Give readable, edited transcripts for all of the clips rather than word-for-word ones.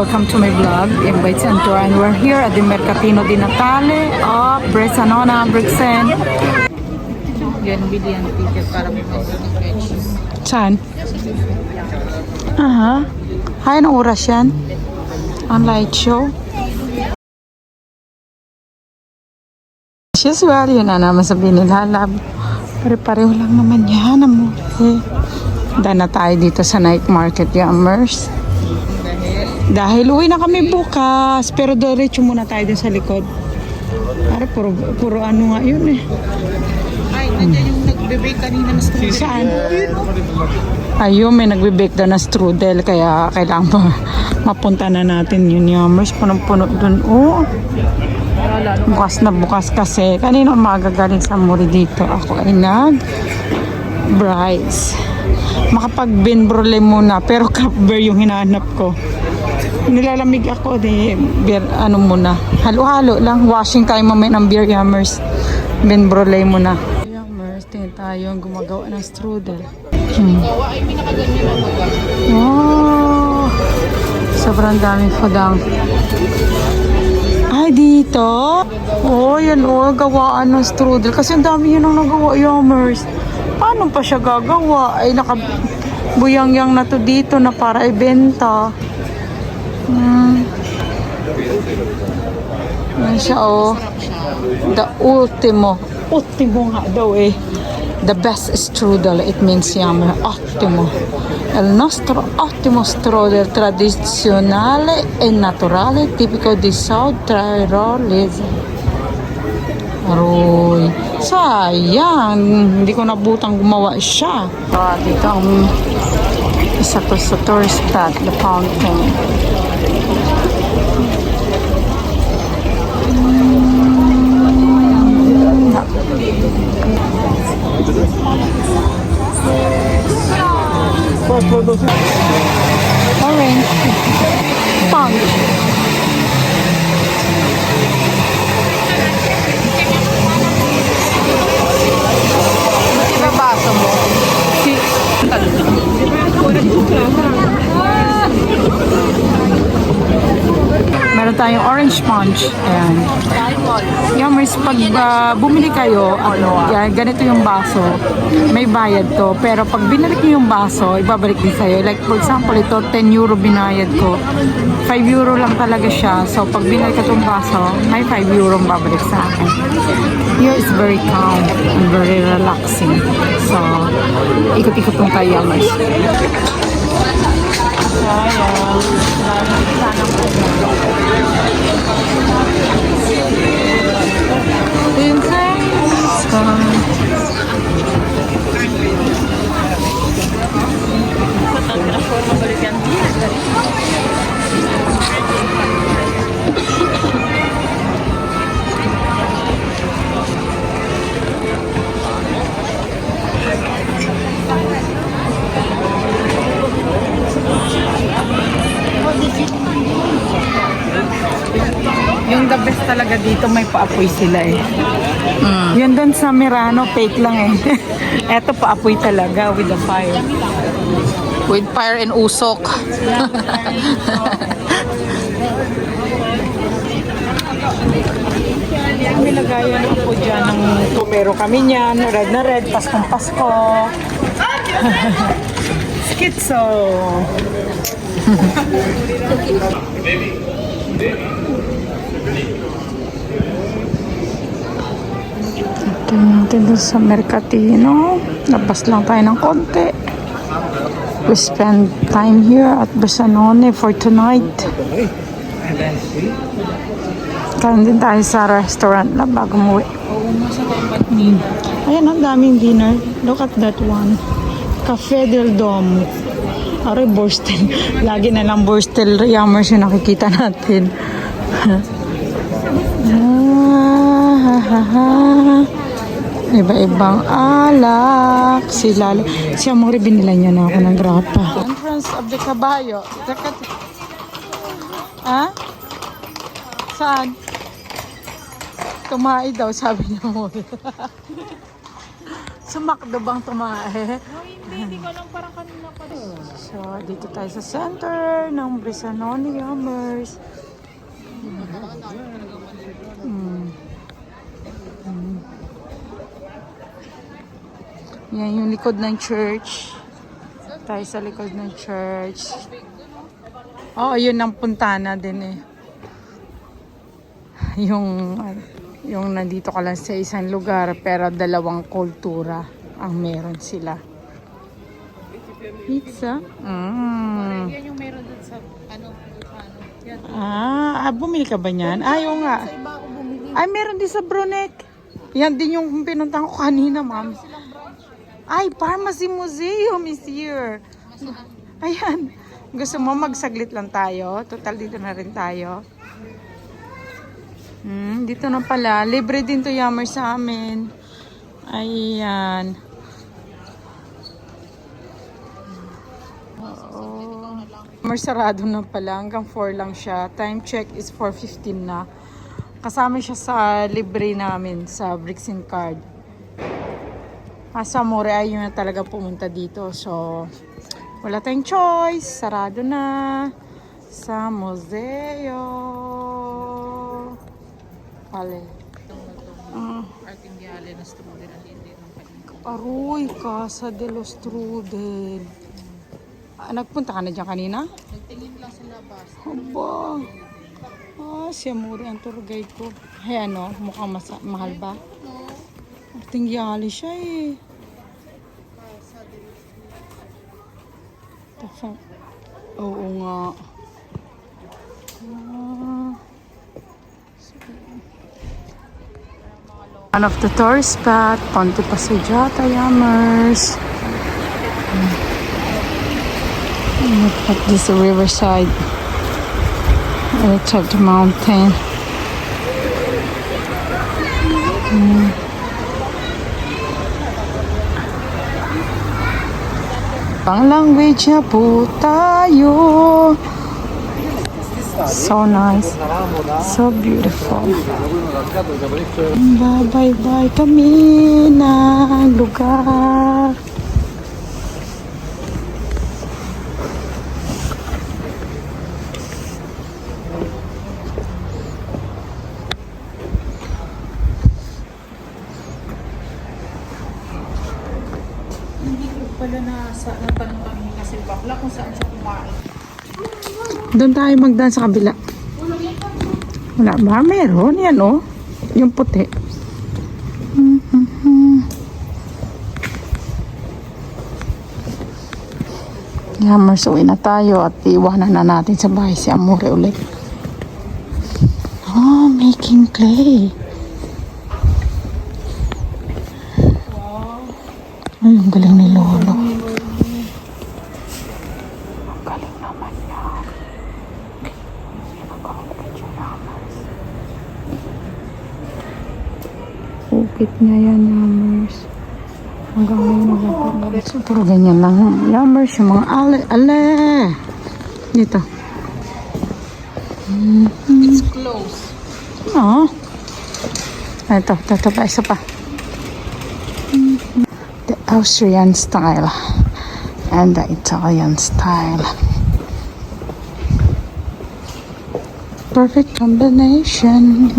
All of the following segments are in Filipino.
welcome to my vlog, Invites and Tour, and we're here at the Mercatino di Natale of Bressanona, Brixen. Yan, bilihan ticket para saan? Aha. Hay, anong oras yan? Ang light show? As well, yun na naman sabihin nila, lab. Pare-pareho lang naman yan, amor. Dahil na tayo dito sa night market, Yummers. Dahil uwi na kami bukas, pero diretso muna tayo din sa likod. Para puro ano nga yun eh. Ay, nandiyan yung nagbe-bake kanina na strudel. Saan? Ayun, may nagbe-bake daw na strudel, kaya kailangan mapunta na natin yun, Yummers. Punong-puno dun. Oh, bukas na bukas kasi. Kanina magagaling sa Muri dito. Ako ay nag-brides. Makapag-binbrole muna, pero cup-beer yung hinahanap ko. Nilalamig ako de beer, ano muna. Halo-halo lang. Washing tayo mamaya ng beer, Yummers. Binbrole muna. Yummers, tingin tayo yung gumagawa ng strudel. Wow! Sobrang daming fudang. Ay, dito? Oh, yan oh, gawaan ng strudel. Kasi ang dami yun ang nagawa, Yummers. Paano pa siya gagawa? Ay, nakabuyang-yang na to dito na para ibenta. Yan siya, oh. The ultimo. Ultimo nga daw eh. The best strudel, it means yummy. Ottimo. Il nostro ottimo strudel tradizionale e naturale tipico di South Tirolese. Aroy. Sayang. Hindi ko nabutang gumawa siya. Dito ang isa to sa tourist spot, the fountain. Orange. Sponge. Babaso mo. Meron tayong orange sponge. Ayan. Yummers, pag bumili kayo, ganito yung baso, may bayad to. Pero pag binalik niyo yung baso, ibabalik din sa'yo. Like for example, ito 10 euro binayad ko. 5 euro lang talaga siya. So pag binalik ka itong baso, may 5 euro babalik sa akin. Here is very calm and very relaxing. So, ikot-ikot lang tayo, Yummers. Yung the best talaga dito, may paapoy sila eh. Yun doon sa Merano, fake lang eh. Eto paapoy talaga with the fire. With fire and usok. May lagayan po dyan ng tumero kami niyan. Red na red, Paskong Pasko. Skitso. Ito natin doon sa Mercatino. Labas lang tayo ng konti. We spend time here at Bressanone for tonight. Kain din tayo sa restaurant na bago umuwi. Ayan, ang daming dinner. Look at that one. Cafe del Dom. Aray, borstel. Lagi na lang borstel Yummers yung nakikita natin. Iba-ibang alak. Si Amore, binila niya na ako ng grapa. Entrance of the Caballo. Ha? Saan? Tumahi daw, sabi niya mo. Sumakdo bang tumae? Hindi ko alam, parang kanina pa rin. So, dito tayo sa center ng Brisanoni Yummers. Yan yung likod ng church. Tayo sa likod ng church. Oo, yun ang puntana din eh. Yung nandito ka lang sa isang lugar pero dalawang kultura ang meron sila. Pizza? Yan yung meron dun sa Yan. Bumili ka ba niyan? Oo nga. Sa iba ako bumili. Ay, meron din sa Brunek. Yan din yung pinuntahan ko kanina, ma'am. Ay, Pharmacy Museum is here. Ayan. Gusto mo magsaglit lang tayo? Total, dito na rin tayo. Dito na pala. Libre din to Yammer sa amin. Ayan. Sarado na pala. Hanggang 4 lang siya. Time check is 4:15 na. Kasama siya sa libre namin sa Bricks and Card. Sa More ay yun na talaga pumunta dito. So, wala tayong choice. Sarado na sa museo. Pale. Arting Giale na strudel ang hindi ng kanina. Aroy, Casa de los Strudel. Nagpunta ka na dyan kanina? Nagtingin lang sa labas. Aba. Si Amore ang tour guide ko. Ay mukhang mahal ba? Tinggali siya eh. Oo nga. One of the tourist spot, Ponte Passegiata, Yummers. Look at this riverside. At the top of the mountain. Pang language na po tayo. So nice. So beautiful. Bye-bye kami ng lugar. Pala natanong kami kasi bakla kung saan siya kumain. Doon tayo magdaan sa kabila. Wala ba? Meron yan yung puti. Yummers, uwi na tayo at iwanan na natin sa bahay si Amore ulit. Making clay. Ay, ang galing ni Lolo. Ang galing naman niya. Ukit niya yan, Yummers. Hanggang ngayon nagpapagalit. So, puro ganyan lang. Yummers, yung mga ale. Dito. It's close. Ito pa, isa pa. The Austrian style and the Italian style. Perfect combination.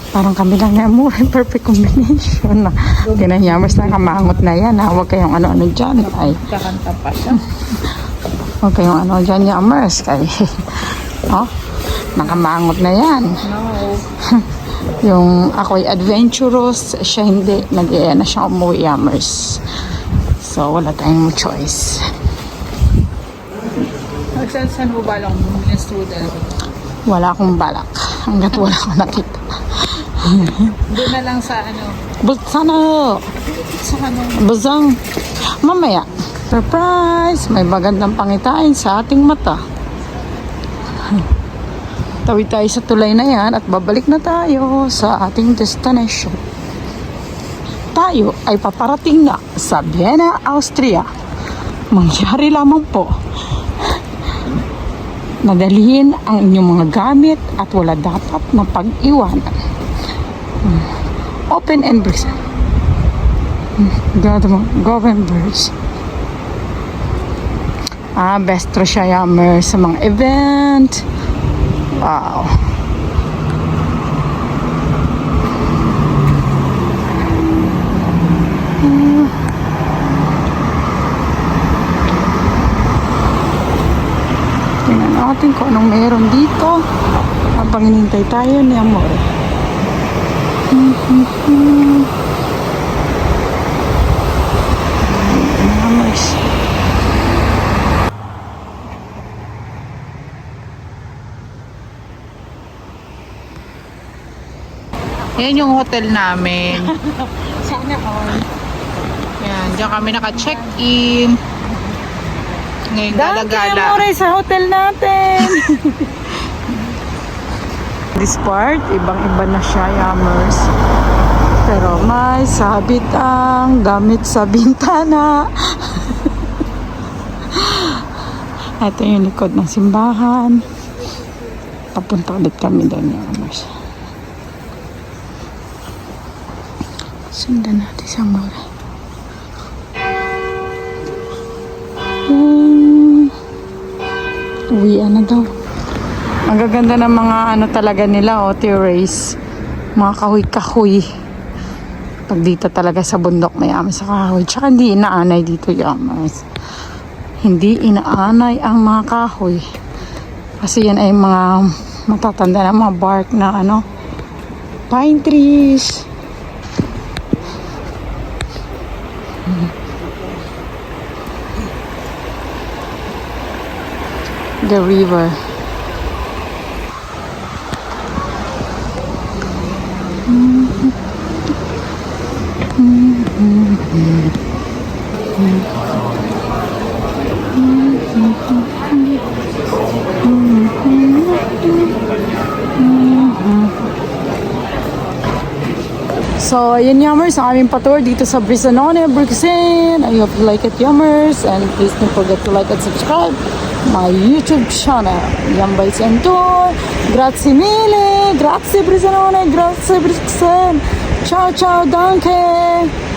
Parang kami lang na mo. Perfect combination. Tinan Yummers na kamangot na yan. Huwag kayong ano-ano dyan. Ay. Kakanta pa siya. Huwag kayong ano dyan Yummers. Nakamangot na yan. No. Yung ako'y adventurous, siya hindi. Nag-iaya na siya umuwi Yummers. So, wala tayong choice. Saan mo ba lang bumili ng strudel? Wala akong balak. Hanggat wala akong nakita. Doon na lang sa Sana! sa Bazang! Mamaya. Surprise! May magandang pangitain sa ating mata. Tawid tayo sa tulay na yan at babalik na tayo sa ating destination. Tayo ay paparating na sa Vienna, Austria. Mangyari lamang po. Madalihin ang inyong mga gamit at wala dapat na pag-iwanan. Open and breeze. Governors. Bestro siya, Yammer, sa mga event. Wow. Tingnan natin kung anong meron dito habang hinintay tayo ni Amor. Amors. Yan yung hotel namin. Sana all. Yan, diyan kami naka-check-in. Ngayon gala-gala. Amore, sa hotel natin. This part, ibang-iba na siya, Yammers. Pero may sabit ang gamit sa bintana. Ito yung likod ng simbahan. Papunta ulit kami doon, Yammers. Sundan natin sa Amore. Uwian na daw. Ang gaganda ng mga ano talaga nila, terrace. Mga kahoy-kahoy. Pag dito talaga sa bundok may amin sa kahoy. Tsaka hindi inaanay dito, Yammers. Hindi inaanay ang mga kahoy. Kasi yan ay mga matatanda na mga bark na ano, pine trees. The river. So, ayun, Yammers, ang aming patour dito sa Brizanone, Burkesen. I hope you like it, Yammers. And please don't forget to like and subscribe my YouTube channel, Yam Bites and Tour. Grazie mille, grazie Brizanone, grazie Burkesen. Ciao, ciao, danke.